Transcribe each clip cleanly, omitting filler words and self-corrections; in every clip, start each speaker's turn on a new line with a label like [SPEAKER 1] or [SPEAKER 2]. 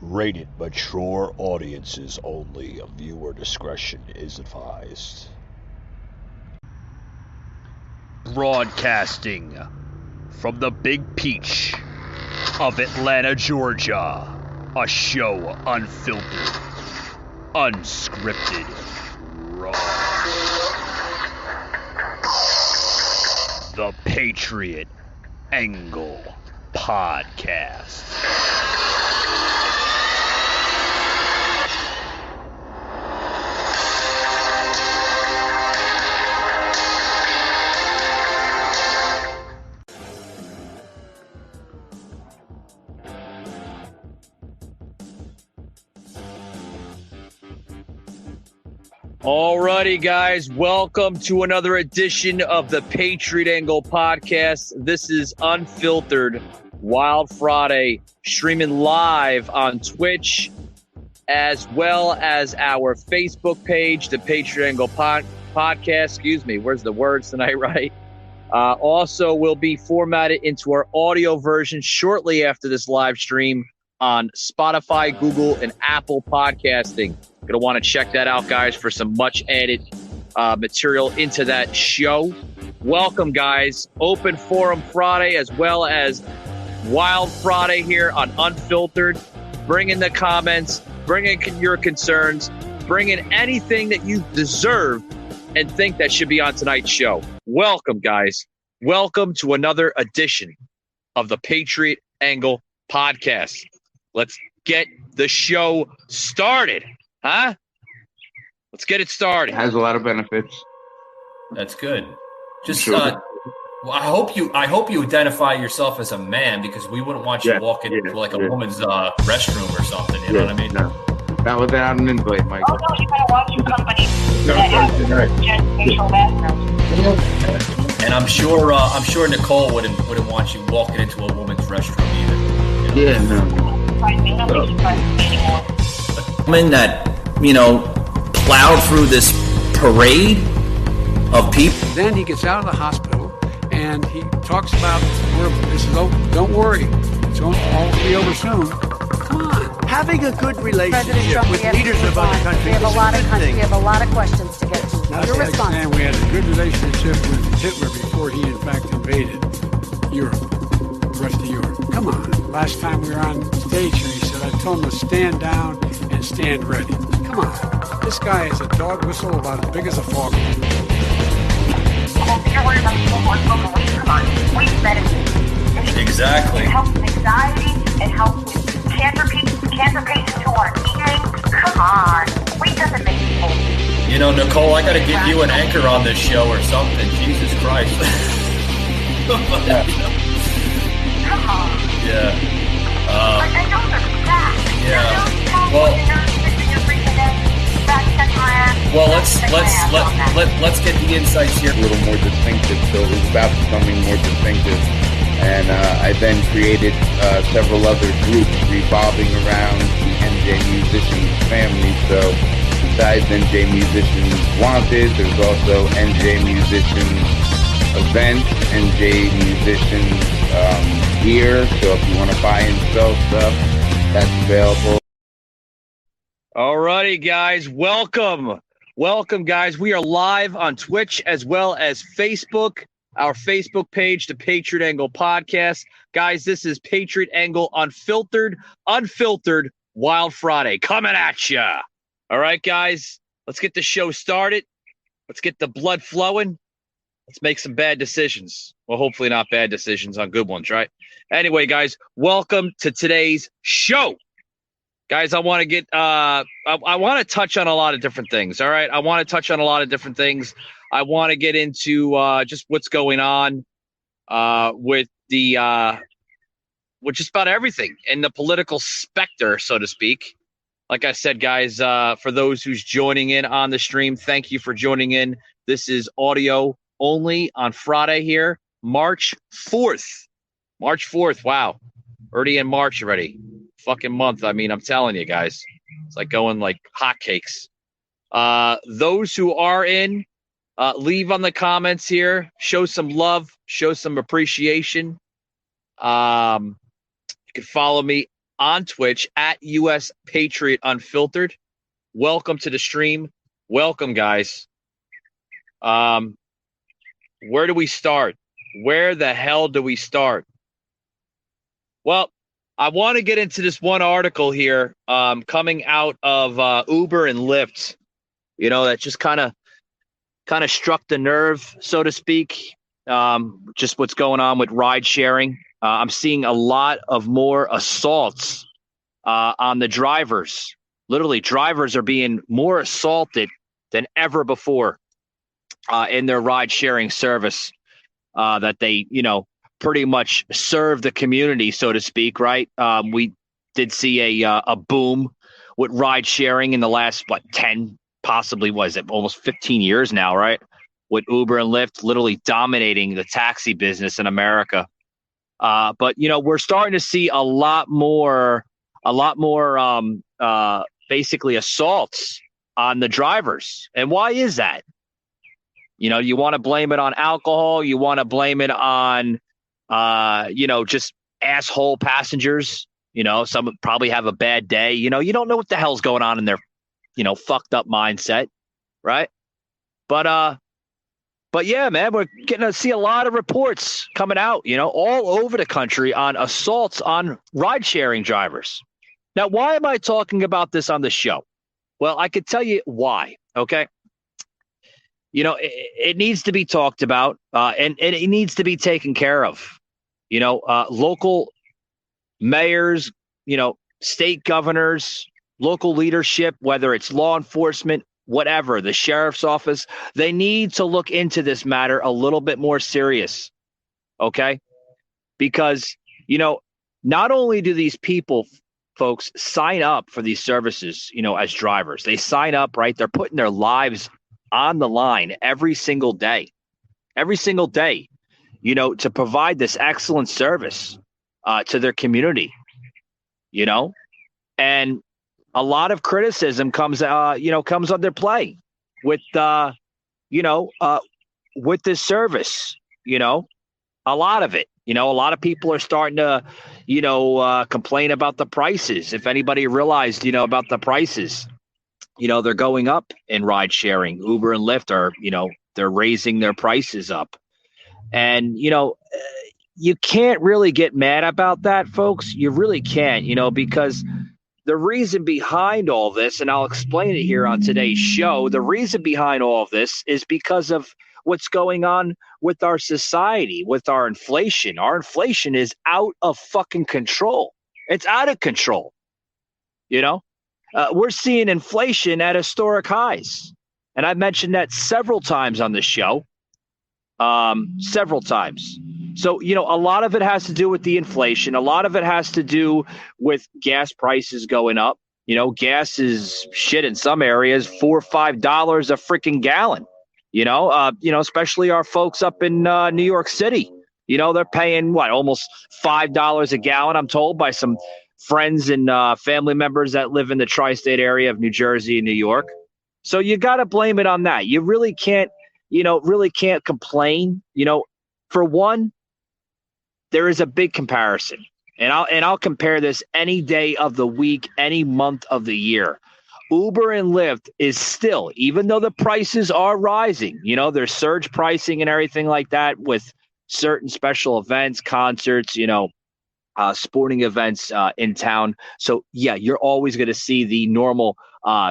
[SPEAKER 1] Rated mature audiences only. Viewer discretion is advised. Broadcasting from the Big Peach of Atlanta, Georgia. A show unfiltered, unscripted, raw. The Patriot Angle Podcast. Alrighty, guys, welcome to another edition of the Patriot Angle Podcast. This is Unfiltered, Wild Friday, streaming live on Twitch, as well as our Facebook page, the Patriot Angle Podcast. Excuse me, where's the words tonight, right? Also, will be formatted into our audio version shortly after this live stream on Spotify, Google, and Apple Podcasting. Going to want to check that out, guys, for some much added material into that show. Welcome, guys. Open Forum Friday as well as Wild Friday here on Unfiltered. Bring in the comments, bring in your concerns, bring in anything that you deserve and think that should be on tonight's show. Welcome, guys. Welcome to another edition of the Patriot Angle Podcast. Let's get the show started. Huh? Let's get it started.
[SPEAKER 2] It has a lot of benefits.
[SPEAKER 3] That's good. Just
[SPEAKER 2] sure.
[SPEAKER 3] well, I hope you identify yourself as a man, because we wouldn't want you walking into like a woman's restroom or something. You know what I mean?
[SPEAKER 2] No. Not without an invite, Mike.
[SPEAKER 4] Oh no, you gotta watch your company that have facial bathrooms.
[SPEAKER 3] And I'm sure Nicole wouldn't want you walking into a woman's restroom either. You know?
[SPEAKER 4] Yeah, no.
[SPEAKER 5] Woman that, plowed through this parade of people.
[SPEAKER 6] Then he gets out of the hospital and he talks about, this is over. Don't worry, it's all be over soon. Come on.
[SPEAKER 7] Having a good relationship with leaders of other countries
[SPEAKER 4] we have a lot of questions to get to.
[SPEAKER 6] Now, your response. And we had a good relationship with Hitler before he, in fact, invaded Europe, the rest of Europe. Come on. Last time we were on stage here, he said, I told him to stand down and stand ready. Come on. This guy is a dog whistle about as big as a fog.
[SPEAKER 3] Exactly.
[SPEAKER 4] It helps with anxiety. It helps with cancer patients who are eating. Come on. Wheat doesn't make people.
[SPEAKER 3] Nicole, I got to get you an anchor on this show or something. Jesus Christ.
[SPEAKER 4] Come on.
[SPEAKER 3] Yeah.
[SPEAKER 4] I know they're back.
[SPEAKER 3] Yeah. Well, let's get the insights here.
[SPEAKER 2] A little more distinctive, so it was about becoming more distinctive. And I then created several other groups revolving around the NJ Musicians family. So besides NJ Musicians Wanted, there's also NJ Musicians Events, NJ Musicians Gear. So if you want to buy and sell stuff, that's available.
[SPEAKER 1] Alrighty, guys. Welcome, guys. We are live on Twitch as well as Facebook. Our Facebook page, the Patriot Angle Podcast. Guys, this is Patriot Angle Unfiltered, Wild Friday. Coming at ya. All right, guys, let's get the show started. Let's get the blood flowing. Let's make some bad decisions. Well, hopefully not bad decisions on good ones, right? Anyway, guys, welcome to today's show. Guys, I want to get I want to touch on a lot of different things, all right? I want to touch on a lot of different things. I want to get into just what's going on with just about everything in the political specter, so to speak. Like I said, guys, for those who's joining in on the stream, thank you for joining in. This is audio only on Friday here, March 4th. March 4th, wow. Already in March already. Fucking month. I mean, I'm telling you guys, it's like going like hotcakes. Those who are in, leave on the comments here. Show some love. Show some appreciation. You can follow me on Twitch at US Patriot Unfiltered. Welcome to the stream. Welcome, guys. Where do we start? Where the hell do we start? Well, I want to get into this one article here coming out of Uber and Lyft, that just kind of struck the nerve, so to speak, just what's going on with ride sharing. I'm seeing a lot of more assaults on the drivers. Literally, drivers are being more assaulted than ever before in their ride sharing service that they, pretty much serve the community, so to speak, right? We did see a boom with ride sharing in the last, 10, possibly, was it almost 15 years now, right? With Uber and Lyft literally dominating the taxi business in America. But, we're starting to see a lot more basically assaults on the drivers. And why is that? You want to blame it on alcohol. You want to blame it on, just asshole passengers. Some probably have a bad day. You don't know what the hell's going on in their, fucked up mindset, right? But yeah, man, we're getting to see a lot of reports coming out, all over the country on assaults on ride-sharing drivers. Now, why am I talking about this on the show? Well, I could tell you why, okay? It needs to be talked about, and it needs to be taken care of. Local mayors, state governors, local leadership, whether it's law enforcement, whatever, the sheriff's office, they need to look into this matter a little bit more serious, okay? Because, not only do these people, folks, sign up for these services, as drivers, they sign up, right? They're putting their lives on the line every single day, to provide this excellent service to their community, and a lot of criticism comes under play with, with this service, a lot of it, a lot of people are starting to, complain about the prices. If anybody realized, about the prices, they're going up in ride sharing. Uber and Lyft are, they're raising their prices up. And, you can't really get mad about that, folks. You really can't, because the reason behind all this, and I'll explain it here on today's show, the reason behind all of this is because of what's going on with our society, with our inflation. Our inflation is out of fucking control. It's out of control. We're seeing inflation at historic highs. And I've mentioned that several times on the show, several times. So, a lot of it has to do with the inflation. A lot of it has to do with gas prices going up. Gas is shit in some areas, $4 or $5 a freaking gallon. Especially our folks up in New York City. They're paying almost $5 a gallon, I'm told, by some friends and family members that live in the tri-state area of New Jersey and New York. So you got to blame it on that. You really can't complain. For one, there is a big comparison, and I'll compare this any day of the week, any month of the year. Uber and Lyft is still, even though the prices are rising, there's surge pricing and everything like that with certain special events, concerts, sporting events in town. So, yeah, you're always going to see the normal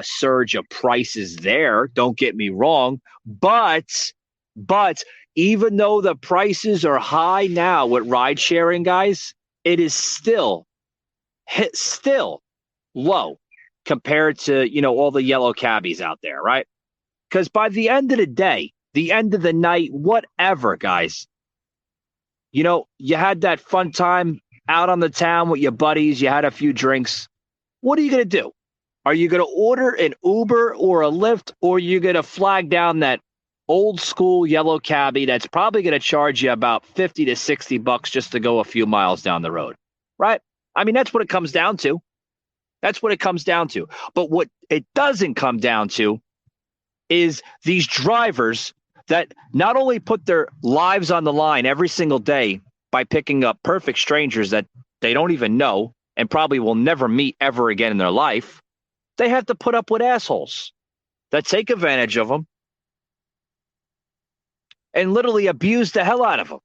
[SPEAKER 1] surge of prices there. Don't get me wrong. But even though the prices are high now with ride sharing, guys, it is still low compared to, all the yellow cabbies out there, right? Because by the end of the day, the end of the night, whatever, guys, you had that fun time out on the town with your buddies, you had a few drinks. What are you going to do? Are you going to order an Uber or a Lyft, or are you going to flag down that old school yellow cabbie that's probably going to charge you about $50 to $60 just to go a few miles down the road, right? I mean, that's what it comes down to. But what it doesn't come down to is these drivers that not only put their lives on the line every single day by picking up perfect strangers that they don't even know, and probably will never meet ever again in their life, they have to put up with assholes that take advantage of them and literally abuse the hell out of them.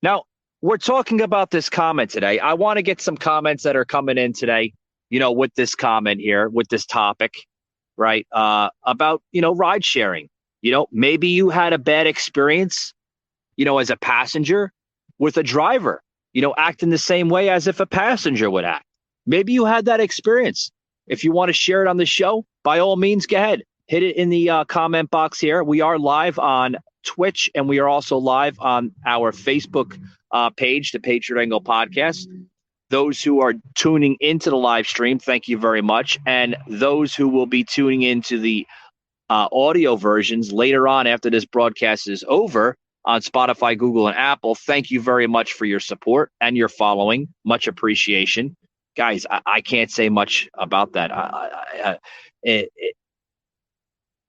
[SPEAKER 1] Now, we're talking about this comment today. I want to get some comments that are coming in today, with this comment here, with this topic, right? About, ride sharing. Maybe you had a bad experience, as a passenger with a driver, acting the same way as if a passenger would act. Maybe you had that experience. If you want to share it on the show, by all means, go ahead. Hit it in the comment box here. We are live on Twitch, and we are also live on our Facebook page, the Patriot Angle Podcast. Those who are tuning into the live stream, thank you very much. And those who will be tuning into the audio versions later on after this broadcast is over on Spotify, Google, and Apple, thank you very much for your support and your following. Much appreciation. Guys, I can't say much about that.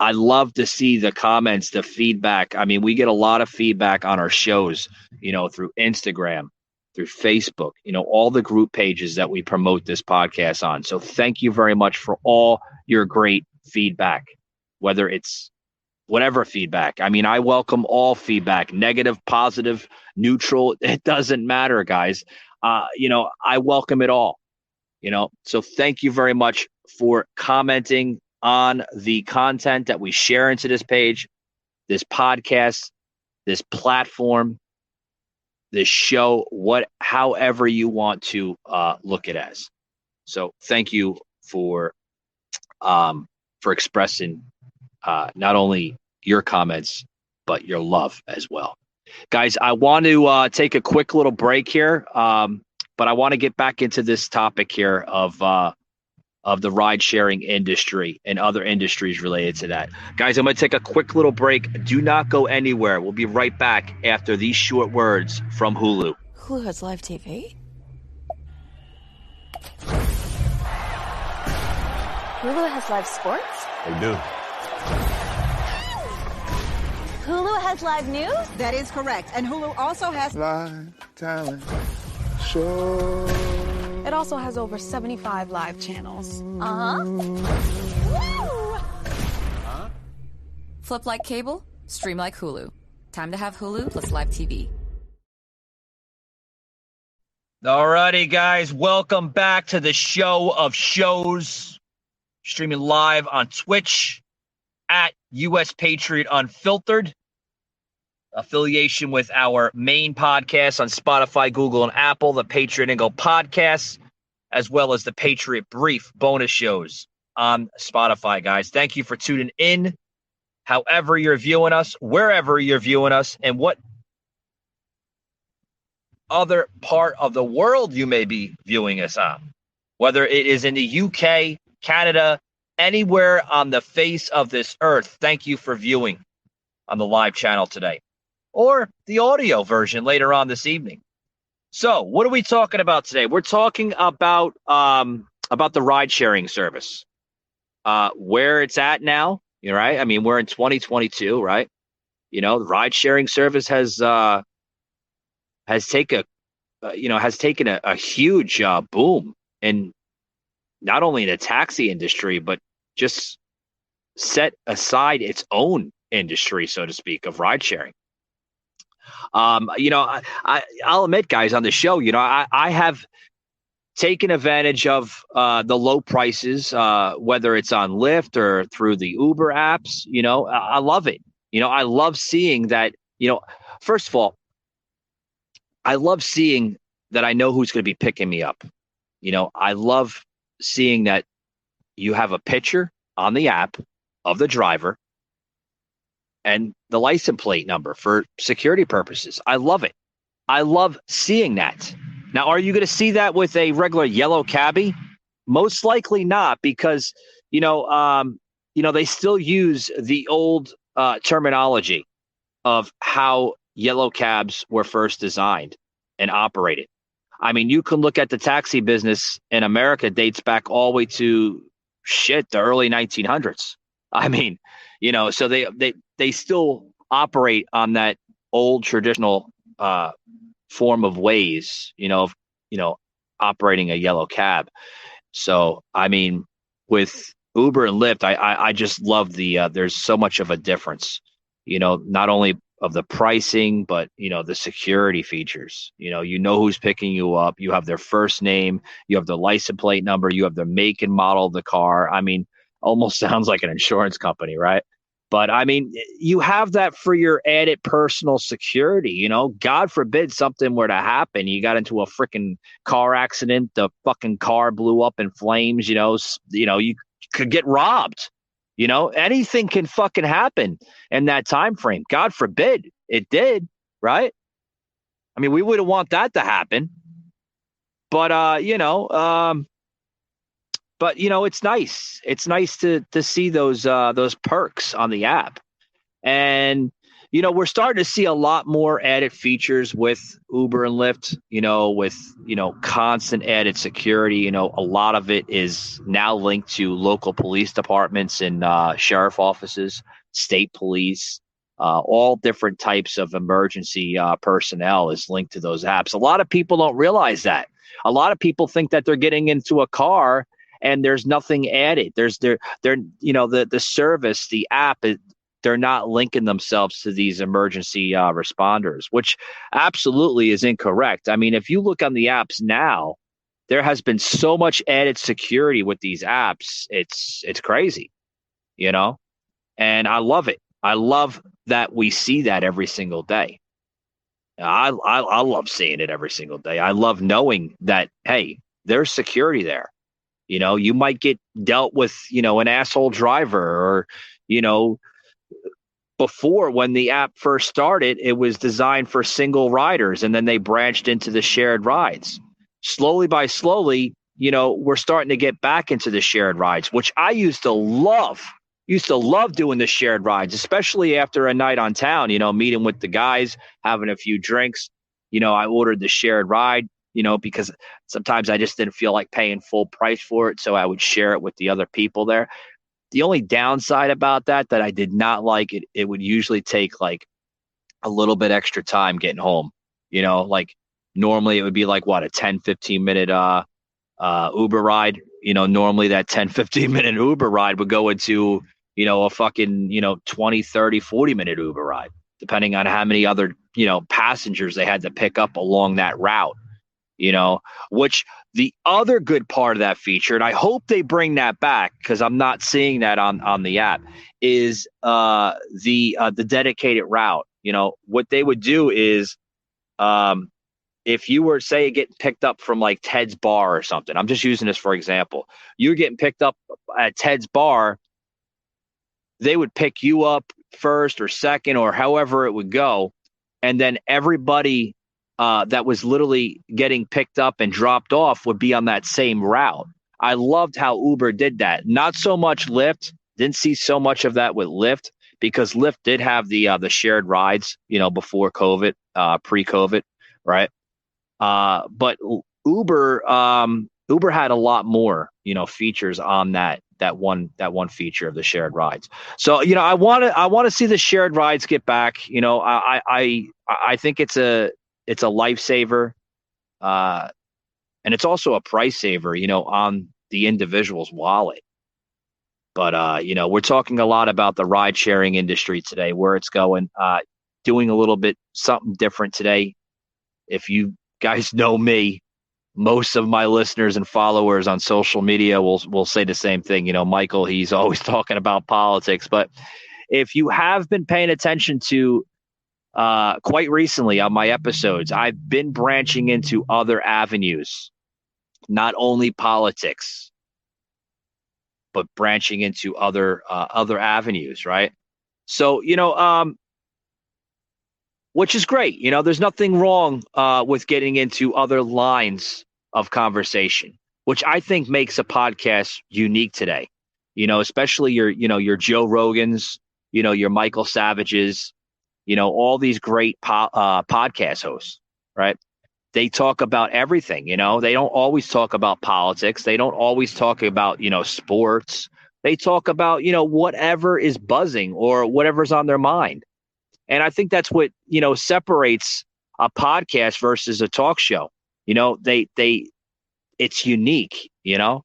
[SPEAKER 1] I love to see the comments, the feedback. I mean, we get a lot of feedback on our shows, through Instagram, through Facebook, all the group pages that we promote this podcast on. So thank you very much for all your great feedback, whether it's whatever feedback. I mean, I welcome all feedback, negative, positive, neutral. It doesn't matter, guys. I welcome it all, So thank you very much for commenting on the content that we share into this page, this podcast, this platform, this show, however you want to look at it as. So thank you for expressing not only your comments, but your love as well. Guys, I want to take a quick little break here, but I want to get back into this topic here of the ride-sharing industry and other industries related to that. Guys, I'm going to take a quick little break. Do not go anywhere. We'll be right back after these short words from Hulu.
[SPEAKER 8] Hulu has live TV?
[SPEAKER 9] Hulu has live sports?
[SPEAKER 10] They do.
[SPEAKER 9] Hulu has live news?
[SPEAKER 11] That is correct. And Hulu also has
[SPEAKER 10] live talent show.
[SPEAKER 8] It also has over 75 live channels.
[SPEAKER 12] Flip like cable, stream like Hulu. Time to have Hulu plus live TV.
[SPEAKER 1] All righty, guys. Welcome back to the show of shows. Streaming live on Twitch at US Patriot Unfiltered. Affiliation with our main podcast on Spotify, Google, and Apple, the Patriot Angle Podcast, as well as the Patriot Brief bonus shows on Spotify, guys. Thank you for tuning in, however you're viewing us, wherever you're viewing us, and what other part of the world you may be viewing us on, whether it is in the UK, Canada, anywhere on the face of this earth. Thank you for viewing on the live channel today, or the audio version later on this evening. So what are we talking about today? We're talking about the ride-sharing service, where it's at now. Right? I mean, we're in 2022, right? The ride-sharing service has taken a huge boom in not only in the taxi industry, but just set aside its own industry, so to speak, of ride-sharing. I'll admit, guys, on the show, I have taken advantage of the low prices, whether it's on Lyft or through the Uber apps. I love it. I love seeing that, first of all, I love seeing that I know who's going to be picking me up. I love seeing that you have a picture on the app of the driver and the license plate number for security purposes. I love it. I love seeing that. Now, are you going to see that with a regular yellow cabbie? Most likely not, because, they still use the old terminology of how yellow cabs were first designed and operated. I mean, you can look at the taxi business in America dates back all the way to the early 1900s. I mean, so they still operate on that old traditional form of ways, operating a yellow cab. So, I mean, with Uber and Lyft, I just love there's so much of a difference, not only of the pricing, but, the security features. You know who's picking you up. You have their first name. You have the license plate number. You have the make and model of the car. I mean, almost sounds like an insurance company, right? But I mean, you have that for your added personal security. God forbid something were to happen. You got into a freaking car accident. The fucking car blew up in flames. You could get robbed. Anything can fucking happen in that time frame. God forbid it did, right? I mean, we wouldn't want that to happen. But it's nice. It's nice to see those perks on the app. And, we're starting to see a lot more added features with Uber and Lyft, with, constant added security. A lot of it is now linked to local police departments and sheriff offices, state police, all different types of emergency personnel is linked to those apps. A lot of people don't realize that. A lot of people think that they're getting into a car and there's nothing added. The service, the app, they're not linking themselves to these emergency responders, which absolutely is incorrect. I mean, if you look on the apps now, there has been so much added security with these apps. It's crazy, and I love it. I love that we see that every single day. I love seeing it every single day. I love knowing that, hey, there's security there. You might get dealt with, an asshole driver or, before when the app first started, it was designed for single riders and then they branched into the shared rides. Slowly, we're starting to get back into the shared rides, which I used to love doing the shared rides, especially after a night on town, meeting with the guys, having a few drinks. I ordered the shared ride, because sometimes I just didn't feel like paying full price for it. So I would share it with the other people there. The only downside about that I did not like, it would usually take like a little bit extra time getting home. Like normally it would be like a 10-15 minute Uber ride. Normally that 10-15 minute Uber ride would go into, a fucking, 20, 30, 40 minute Uber ride, depending on how many other, passengers they had to pick up along that route. Which the other good part of that feature, and I hope they bring that back because I'm not seeing that on the app, is the dedicated route. What they would do is if you were, say, getting picked up from like Ted's Bar or something, I'm just using this for example, you're getting picked up at Ted's Bar, they would pick you up first or second or however it would go, and then everybody that was literally getting picked up and dropped off would be on that same route. I loved how Uber did that. Not so much Lyft. Didn't see so much of that with Lyft because Lyft did have the shared rides, before COVID, pre-COVID, right? But Uber had a lot more, features on that one feature of the shared rides. So, I want to see the shared rides get back. I think it's a lifesaver, and it's also a price saver, on the individual's wallet. But, we're talking a lot about the ride sharing industry today, where it's going, doing a little bit something different today. If you guys know me, most of my listeners and followers on social media will say the same thing. Michael, he's always talking about politics. But if you have been paying attention to quite recently on my episodes, I've been branching into other avenues, not only politics, but branching into other avenues, right? So, which is great. There's nothing wrong with getting into other lines of conversation, which I think makes a podcast unique today. Especially your Joe Rogans, your Michael Savages, all these great podcast hosts, right? They talk about everything. They don't always talk about politics. They don't always talk about, sports. They talk about, whatever is buzzing or whatever's on their mind. And I think that's what, separates a podcast versus a talk show. They it's unique, it's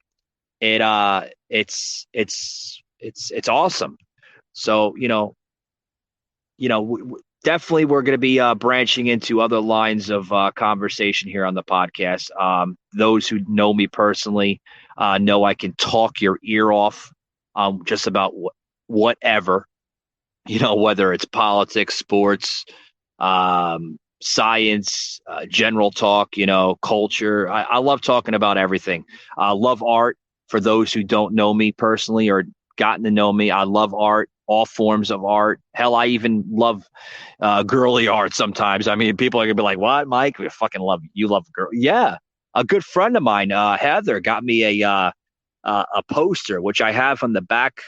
[SPEAKER 1] awesome. So, definitely we're going to be branching into other lines of conversation here on the podcast. Those who know me personally know I can talk your ear off just about whatever, whether it's politics, sports, science, general talk, culture. I love talking about everything. I love art. For those who don't know me personally or gotten to know me, I love art, all forms of art. Hell, I even love girly art sometimes. I mean, people are gonna be like, "What, Mike? We fucking love you. Love girl." Yeah, a good friend of mine, Heather, got me a poster, which I have on the back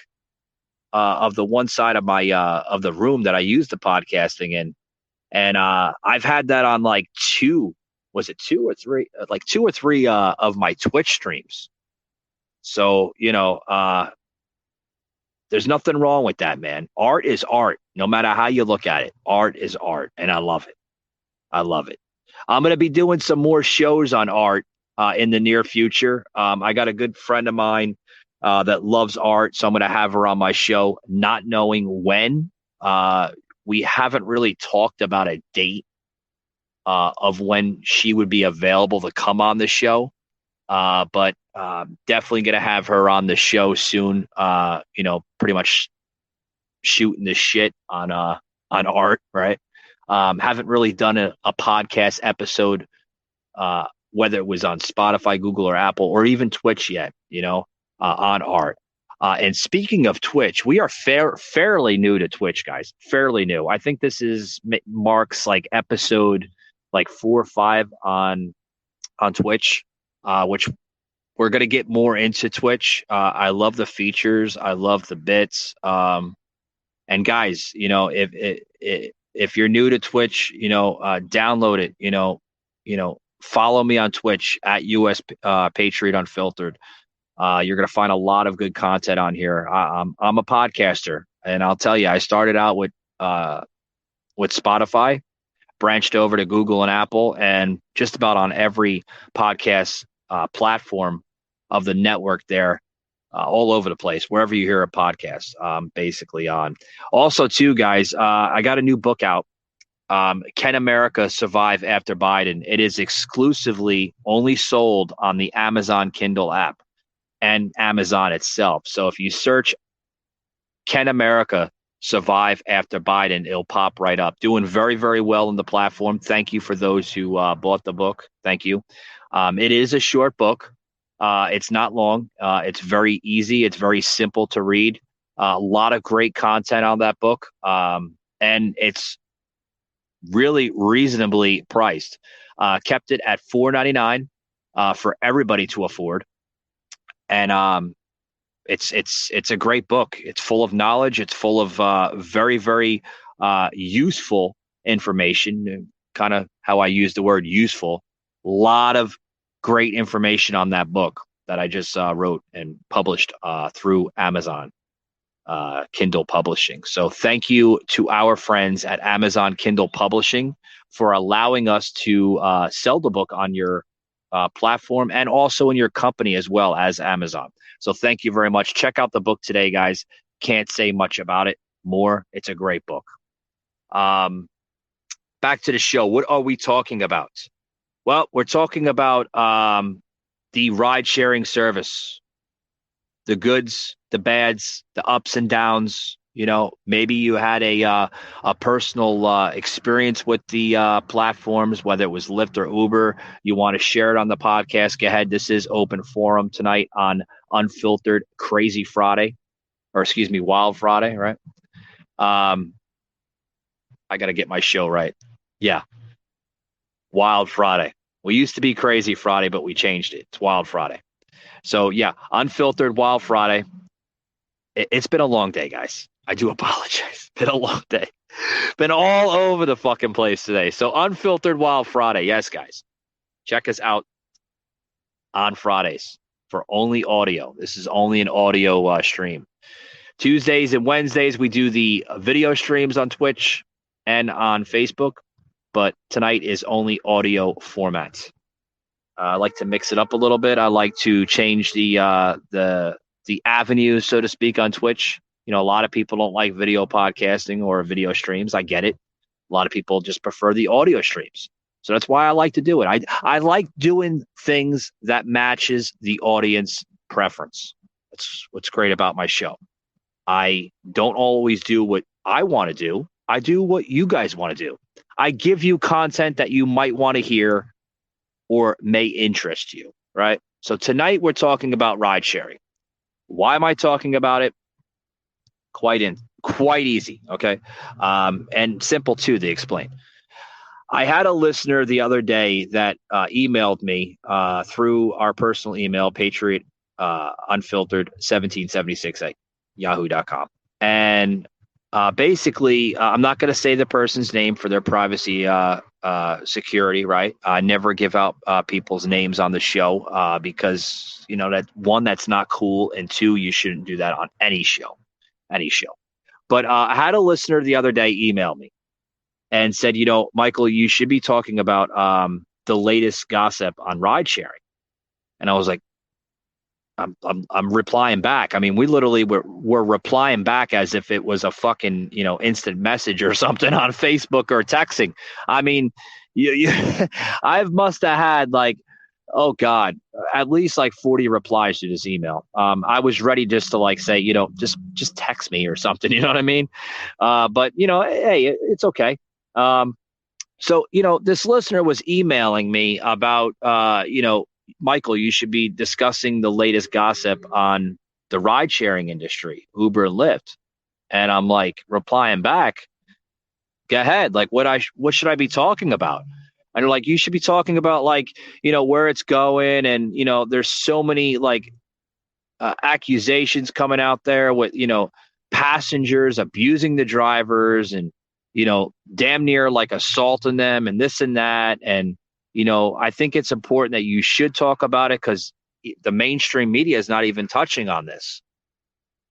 [SPEAKER 1] of the one side of my of the room that I use the podcasting in. And I've had that on like two or three of my Twitch streams. So, there's nothing wrong with that, man. Art is art, no matter how you look at it. Art is art, and I love it. I love it. I'm going to be doing some more shows on art in the near future. I got a good friend of mine that loves art, so I'm going to have her on my show, not knowing when. We haven't really talked about a date of when she would be available to come on the show. But definitely going to have her on the show soon. Pretty much shooting the shit on art, right? Haven't really done a podcast episode, whether it was on Spotify, Google, or Apple, or even Twitch yet, on art. And speaking of Twitch, we are fairly new to Twitch, guys. Fairly new. I think this marks like episode like 4 or 5 on Twitch, which we're going to get more into Twitch. I love the features. I love the bits. And guys, if you're new to Twitch, download it, follow me on Twitch at US Patriot Unfiltered. You're going to find a lot of good content on here. I'm a podcaster, and I'll tell you, I started out with Spotify, branched over to Google and Apple, and just about on every podcast platform of the network there, all over the place, wherever you hear a podcast, basically on. Also, too, guys, I got a new book out. Can America Survive After Biden? It is exclusively only sold on the Amazon Kindle app and Amazon itself. So if you search Can America Survive After Biden, it'll pop right up. Doing very, very well on the platform. Thank you for those who bought the book. Thank you. It is a short book. It's not long. It's very easy. It's very simple to read. A lot of great content on that book. And it's really reasonably priced. Kept it at $4.99 for everybody to afford. And it's a great book. It's full of knowledge. It's full of very, very useful information. Kind of how I use the word useful. A lot of great information on that book that I just wrote and published through Amazon Kindle Publishing. So thank you to our friends at Amazon Kindle Publishing for allowing us to sell the book on your platform and also in your company as well as Amazon. So thank you very much. Check out the book today, guys. Can't say much about it more. It's a great book. Back to the show. What are we talking about? Well, we're talking about the ride-sharing service, the goods, the bads, the ups and downs. Maybe you had a personal experience with the platforms, whether it was Lyft or Uber. You want to share it on the podcast, go ahead. This is open forum tonight on Unfiltered Crazy Friday, or excuse me, Wild Friday, right? I got to get my show right. Yeah. Wild Friday. We used to be Crazy Friday, but we changed it. It's Wild Friday. So, yeah, Unfiltered Wild Friday. It's been a long day, guys. I do apologize. Been a long day. Been all over the fucking place today. So, Unfiltered Wild Friday. Yes, guys. Check us out on Fridays for only audio. This is only an audio stream. Tuesdays and Wednesdays, we do the video streams on Twitch and on Facebook. But tonight is only audio format. I like to mix it up a little bit. I like to change the avenue, so to speak, on Twitch. A lot of people don't like video podcasting or video streams. I get it. A lot of people just prefer the audio streams. So that's why I like to do it. I like doing things that matches the audience preference. That's what's great about my show. I don't always do what I want to do. I do what you guys want to do. I give you content that you might want to hear or may interest you, right? So tonight we're talking about ride sharing. Why am I talking about it? Quite easy, okay? And simple too to explain. I had a listener the other day that emailed me through our personal email, Patriot Unfiltered 1776 at yahoo.com. And basically, I'm not going to say the person's name for their privacy security, right? I never give out people's names on the show because, that one, that's not cool. And two, you shouldn't do that on any show. But I had a listener the other day email me and said, Michael, you should be talking about the latest gossip on ride sharing. And I was like, I'm replying back. I mean, we literally were replying back as if it was a fucking, instant message or something on Facebook or texting. I mean, I must have had like, oh God, at least like 40 replies to this email. I was ready just to like say, just text me or something. You know what I mean? But hey, it's okay. So, this listener was emailing me about, Michael, you should be discussing the latest gossip on the ride sharing industry, Uber and Lyft. And I'm like replying back, go ahead. Like what should I be talking about? And they're like, you should be talking about like, where it's going. And, there's so many like accusations coming out there with, passengers abusing the drivers and, damn near like assaulting them and this and that. And, I think it's important that you should talk about it because the mainstream media is not even touching on this.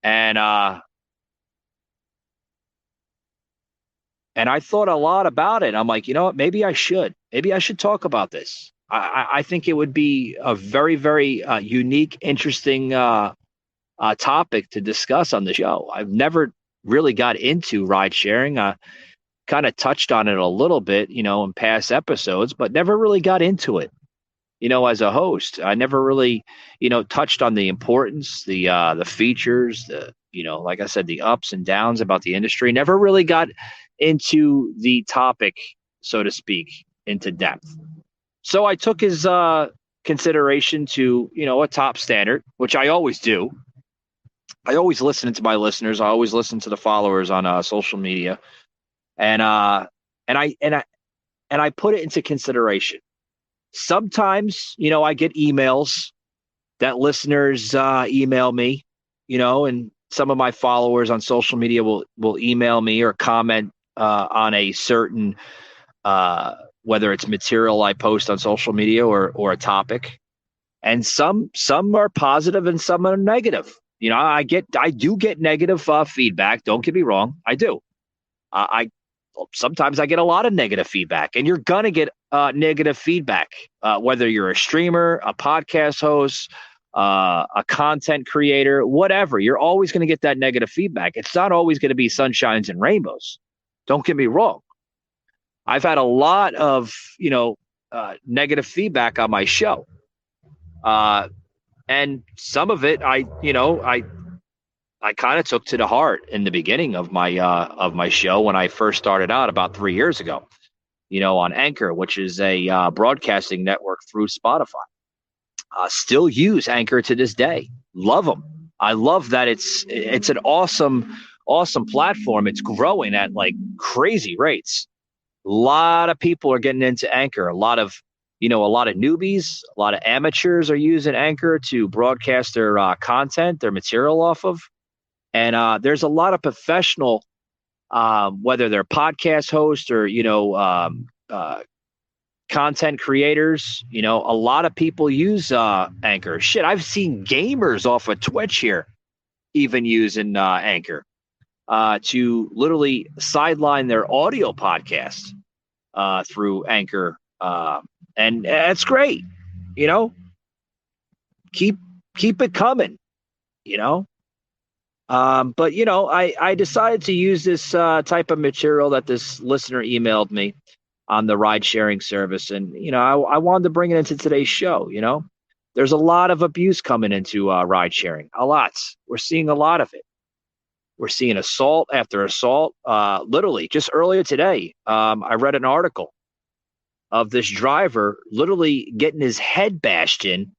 [SPEAKER 1] And I thought a lot about it. I'm like, you know what? Maybe I should talk about this. I think it would be a very, very unique, interesting topic to discuss on the show. I've never really got into ride sharing. Kind of touched on it a little bit, in past episodes, but never really got into it, as a host. I never really, touched on the importance, the features, like I said, the ups and downs about the industry. Never really got into the topic, so to speak, into depth. So I took his consideration to, a top standard, which I always do. I always listen to my listeners. I always listen to the followers on social media. And I put it into consideration. Sometimes, I get emails that listeners email me, and some of my followers on social media will email me or comment on a certain, whether it's material I post on social media or a topic. And some are positive and some are negative. I do get negative feedback. Don't get me wrong. I do. Sometimes I get a lot of negative feedback, and you're going to get negative feedback, whether you're a streamer, a podcast host, a content creator, whatever. You're always going to get that negative feedback. It's not always going to be sunshines and rainbows. Don't get me wrong. I've had a lot of, negative feedback on my show. And some of it, I kind of took to the heart in the beginning of my show when I first started out about 3 years ago, on Anchor, which is a broadcasting network through Spotify. Still use Anchor to this day. Love them. I love that it's an awesome platform. It's growing at like crazy rates. A lot of people are getting into Anchor. A lot of newbies, a lot of amateurs are using Anchor to broadcast their content, their material off of. And there's a lot of professional, whether they're podcast hosts or, content creators, a lot of people use Anchor. Shit, I've seen gamers off of Twitch here even using Anchor to literally sideline their audio podcast through Anchor. And that's great.
[SPEAKER 13] you know, keep it coming, you know. But you know, I decided to use this type of material that this listener emailed me on the ride sharing service, and you know, I wanted to bring it into today's show. You know, there's a lot of abuse coming into ride sharing. A lot. We're seeing a lot of it. We're seeing assault after assault. Literally, just earlier today, I read an article of this driver literally getting his head bashed in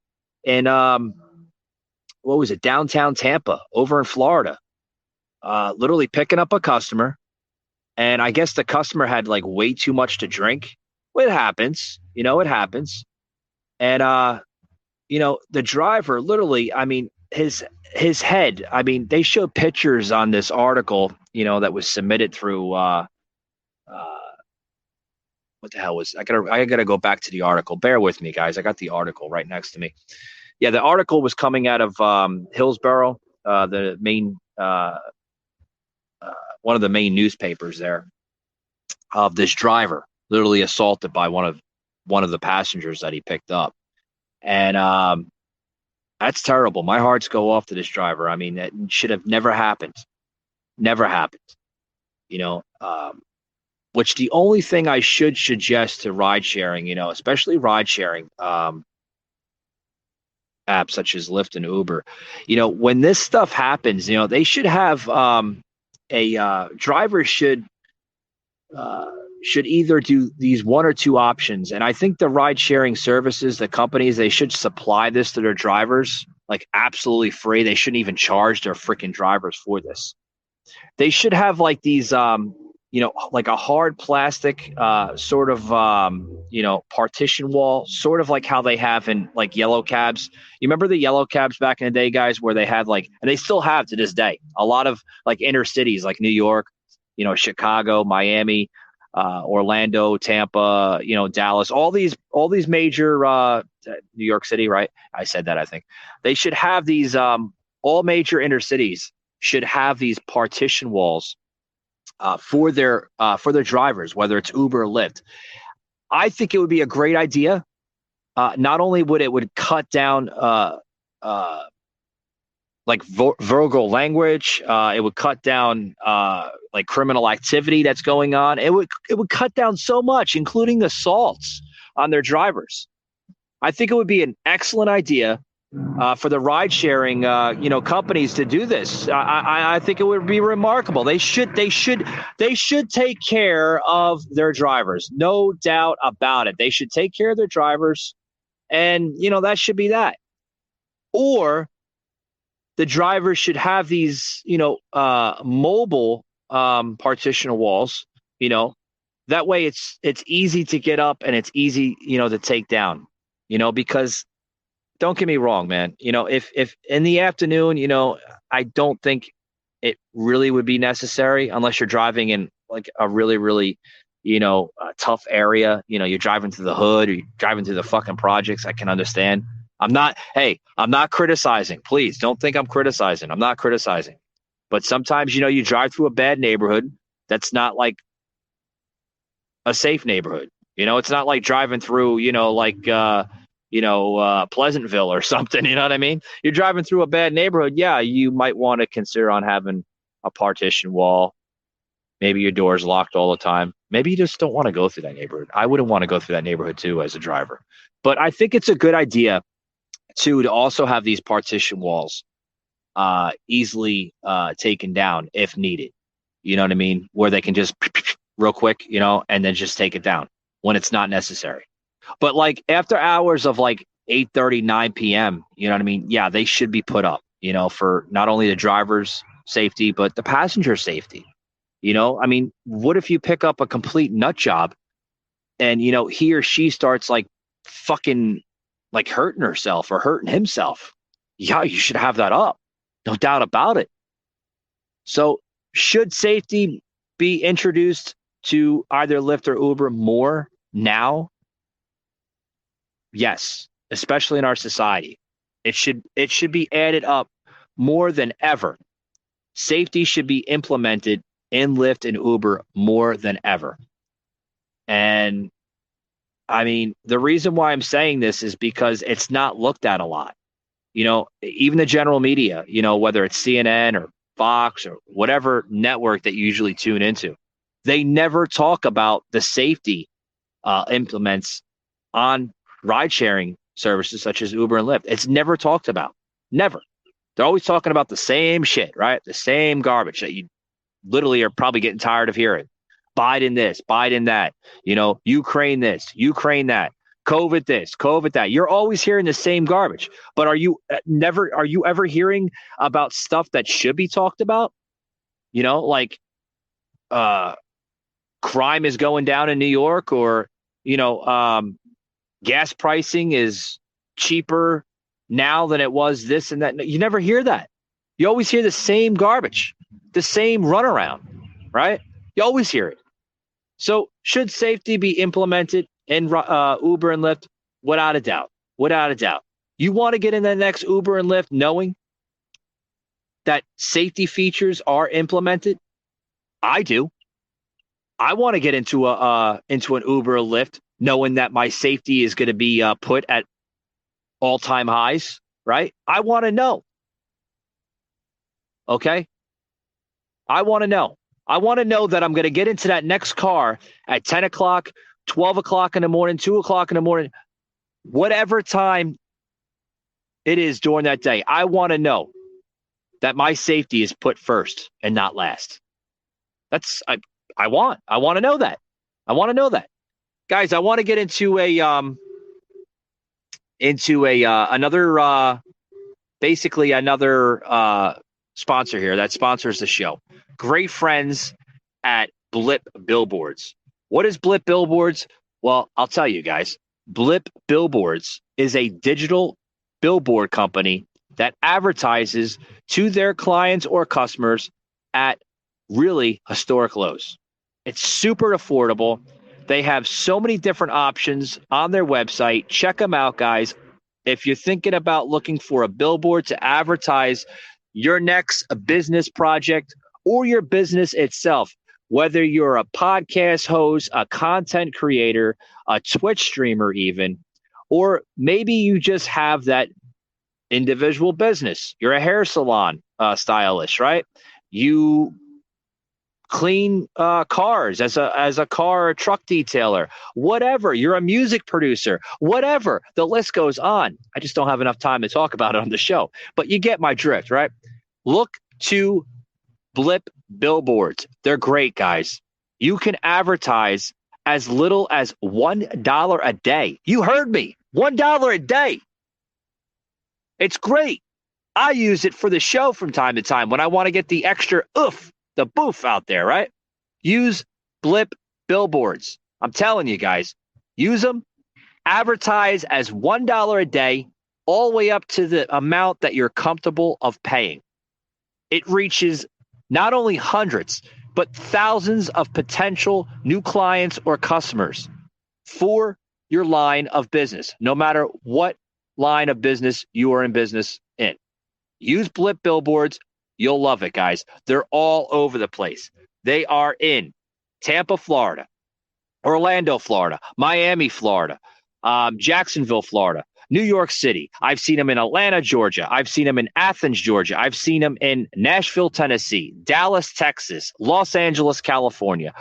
[SPEAKER 13] what was it, downtown Tampa, over in Florida. Literally picking up a customer, and I guess the customer had like way too much to drink. Well, it happens, you know, it happens. And you know, the driver literally, I mean, his head, I mean, they showed pictures on this article, you know, that was submitted through what the hell was I gotta go back to the article. Bear with me, guys. I got the article right next to me. Yeah, the article was coming out of Hillsborough, the main one of the main newspapers there, of this driver literally assaulted by one of the passengers that he picked up. And that's terrible. My hearts go off to this driver. I mean, it should have never happened. Never happened. You know, which the only thing I should suggest to ride sharing, you know, especially ride sharing apps such as Lyft and Uber, you know, when this stuff happens, you know, they should have a driver should either do these one or two options. And I think the ride sharing services, the companies, they should supply this to their drivers like absolutely free. They shouldn't even charge their freaking drivers for this. They should have like these you know, like a hard plastic sort of you know, partition wall, sort of like how they have in like yellow cabs. You remember the yellow cabs back in the day, guys, where they had like, and they still have to this day, a lot of like inner cities like New York, you know, Chicago, Miami, Orlando, Tampa, you know, Dallas, all these major New York City, right? I said that, I think. They should have these all major inner cities should have these partition walls for their drivers, whether it's Uber or Lyft. I think it would be a great idea. Not only would it cut down like vulgar language, it would cut down like criminal activity that's going on. It would cut down so much, including assaults on their drivers. I think it would be an excellent idea for the ride sharing you know, companies to do this. I think it would be remarkable. They should take care of their drivers. No doubt about it. They should take care of their drivers, and you know, that should be that. Or the drivers should have these, you know, mobile partition walls, you know, that way it's easy to get up and it's easy, you know, to take down, you know, because don't get me wrong, man, you know, if in the afternoon, you know, I don't think it really would be necessary unless you're driving in like a really, really, you know, tough area. You know, you're driving through the hood or you're driving through the fucking projects. I can understand. I'm not criticizing. Please don't think I'm criticizing. I'm not criticizing. But sometimes, you know, you drive through a bad neighborhood that's not like a safe neighborhood. You know, it's not like driving through, you know, like, Pleasantville or something. You know what I mean? You're driving through a bad neighborhood. Yeah, you might want to consider on having a partition wall. Maybe your door's locked all the time. Maybe you just don't want to go through that neighborhood. I wouldn't want to go through that neighborhood too as a driver. But I think it's a good idea to also have these partition walls easily taken down if needed. You know what I mean? Where they can just real quick, you know, and then just take it down when it's not necessary. But like after hours of like 8:30, 9 p.m., you know what I mean? Yeah, they should be put up, you know, for not only the driver's safety, but the passenger safety. You know, I mean, what if you pick up a complete nut job and, you know, he or she starts like fucking like hurting herself or hurting himself? Yeah, you should have that up. No doubt about it. So should safety be introduced to either Lyft or Uber more now? Yes, especially in our society. It should be added up more than ever. Safety should be implemented in Lyft and Uber more than ever. And I mean, the reason why I'm saying this is because it's not looked at a lot. Even the general media, whether it's CNN or Fox or whatever network that you usually tune into, they never talk about the safety implements on ride sharing services such as Uber and Lyft. It's never talked about. Never. They're always talking about the same shit, right? The same garbage that you literally are probably getting tired of hearing. Biden this, Biden that, Ukraine this, Ukraine that, COVID this, COVID that. You're always hearing the same garbage. But are you ever hearing about stuff that should be talked about? Like crime is going down in New York, or, gas pricing is cheaper now than it was this and that. You never hear that. You always hear the same garbage, the same runaround, right? You always hear it. So should safety be implemented in Uber and Lyft? Without a doubt. Without a doubt. You want to get in the next Uber and Lyft knowing that safety features are implemented? I do. I want to get into an Uber or Lyft knowing that my safety is going to be put at all-time highs, right? I want to know. Okay? I want to know. I want to know that I'm going to get into that next car at 10 o'clock, 12 o'clock in the morning, 2 o'clock in the morning, whatever time it is during that day. I want to know that my safety is put first and not last. I want to know that. I want to know that. Guys, I want to get into another sponsor here that sponsors the show. Great friends at Blip Billboards. What is Blip Billboards? Well, I'll tell you guys. Blip Billboards is a digital billboard company that advertises to their clients or customers at really historic lows. It's super affordable. They have so many different options on their website. Check them out, guys. If you're thinking about looking for a billboard to advertise your next business project or your business itself, whether you're a podcast host, a content creator, a Twitch streamer even, or maybe you just have that individual business. You're a hair salon stylist, right? You clean cars as a car or truck detailer, whatever. You're a music producer, whatever. The list goes on. I just don't have enough time to talk about it on the show, but you get my drift, right? Look to Blip Billboards. They're great, guys. You can advertise as little as $1 a day. You heard me. $1 a day. It's great. I use it for the show from time to time when I want to get the extra the boof out there, right? Use Blip Billboards. I'm telling you guys, use them. Advertise as $1 a day, all the way up to the amount that you're comfortable of paying. It reaches not only hundreds, but thousands of potential new clients or customers for your line of business, no matter what line of business you are in business in. Use Blip Billboards. You'll love it, guys. They're all over the place. They are in Tampa, Florida, Orlando, Florida, Miami, Florida, Jacksonville, Florida, New York City. I've seen them in Atlanta, Georgia. I've seen them in Athens, Georgia. I've seen them in Nashville, Tennessee, Dallas, Texas, Los Angeles, California.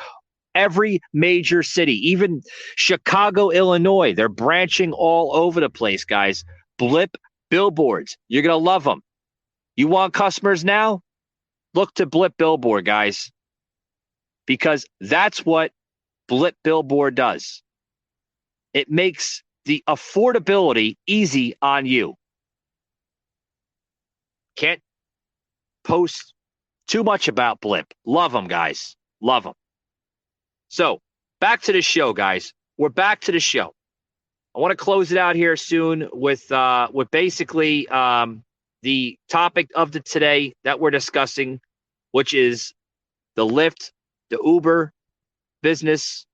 [SPEAKER 13] Every major city, even Chicago, Illinois. They're branching all over the place, guys. Blip Billboards. You're going to love them. You want customers now? Look to Blip Billboard, guys, because that's what Blip Billboard does. It makes the affordability easy on you. Can't post too much about Blip. Love them, guys. Love them. So back to the show, guys. We're back to the show. I want to close it out here soon with basically the topic of today that we're discussing, which is the Lyft, the Uber business,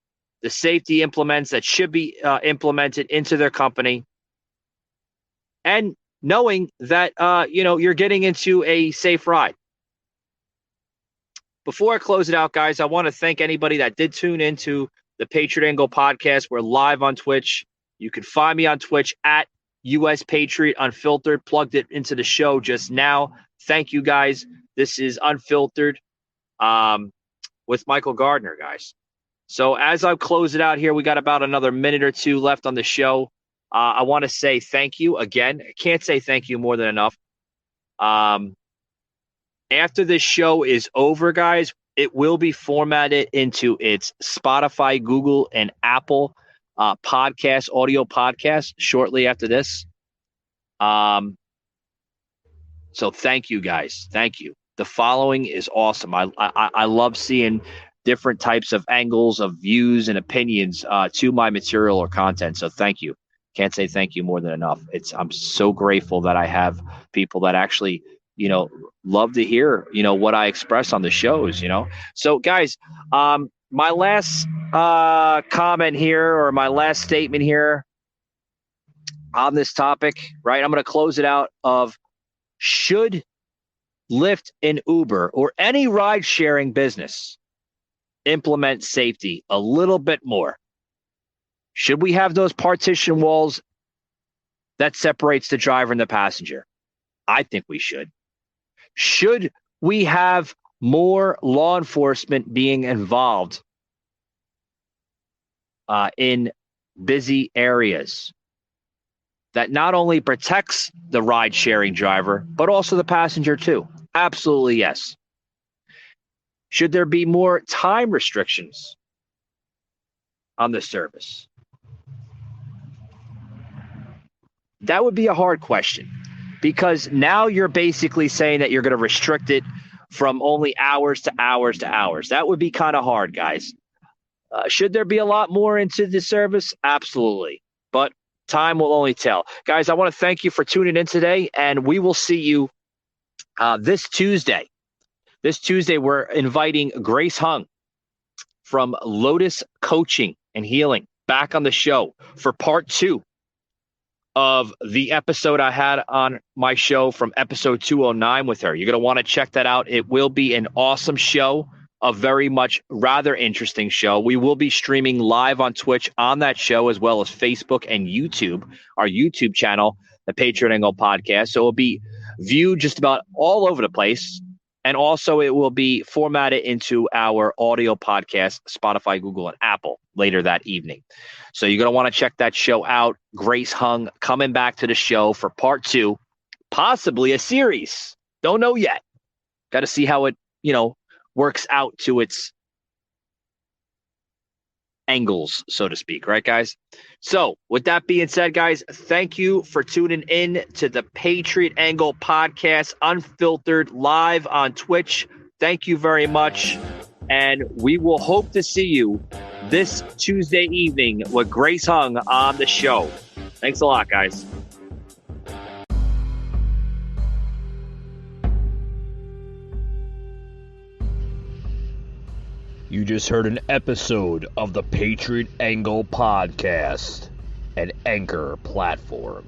[SPEAKER 13] the safety implements that should be implemented into their company, and knowing that you're getting into a safe ride. Before I close it out, guys, I want to thank anybody that did tune into the Patriot Angle Podcast. We're live on Twitch. You can find me on Twitch at US Patriot Unfiltered. Plugged it into the show just now. Thank you, guys. This is Unfiltered with Michael Gardner, guys. So as I close it out here, we got about another minute or two left on the show. I want to say thank you again. I can't say thank you more than enough. After this show is over, guys, it will be formatted into its Spotify, Google, and Apple audio podcast shortly after this. So thank you, guys. Thank you. The following is awesome. I love seeing different types of angles of views and opinions to my material or content. So thank you. Can't say thank you more than enough. I'm so grateful that I have people that actually, love to hear, what I express on the shows, So guys, my last comment here, or my last statement here on this topic, right? I'm going to close it out of, should Lyft and Uber or any ride sharing business implement safety a little bit more? Should we have those partition walls that separates the driver and the passenger? I think we should. Should we have more law enforcement being involved in busy areas that not only protects the ride-sharing driver, but also the passenger too? Absolutely yes. Should there be more time restrictions on the service? That would be a hard question, because now you're basically saying that you're going to restrict it from only hours to hours to hours. That would be kind of hard, guys. Should there be a lot more into the service? Absolutely. But time will only tell. Guys, I want to thank you for tuning in today, and we will see you this Tuesday. This Tuesday, we're inviting Grace Hung from Lotus Coaching and Healing back on the show for part 2 of the episode I had on my show from episode 209 with her. You're going to want to check that out. It will be an awesome show, a very much rather interesting show. We will be streaming live on Twitch on that show, as well as Facebook and YouTube, our YouTube channel, the Patriot Angle Podcast. So it will be viewed just about all over the place. And also it will be formatted into our audio podcast, Spotify, Google, and Apple later that evening. So you're going to want to check that show out. Grace Hung coming back to the show for part 2, possibly a series. Don't know yet. Got to see how it, works out to its angles, so to speak. Right, guys? So with that being said, guys, thank you for tuning in to the Patriot Angle Podcast, Unfiltered, live on Twitch. Thank you very much. And we will hope to see you this Tuesday evening with Grace Hung on the show. Thanks a lot, guys.
[SPEAKER 14] You just heard an episode of the Patriot Angle Podcast, an Anchor platform.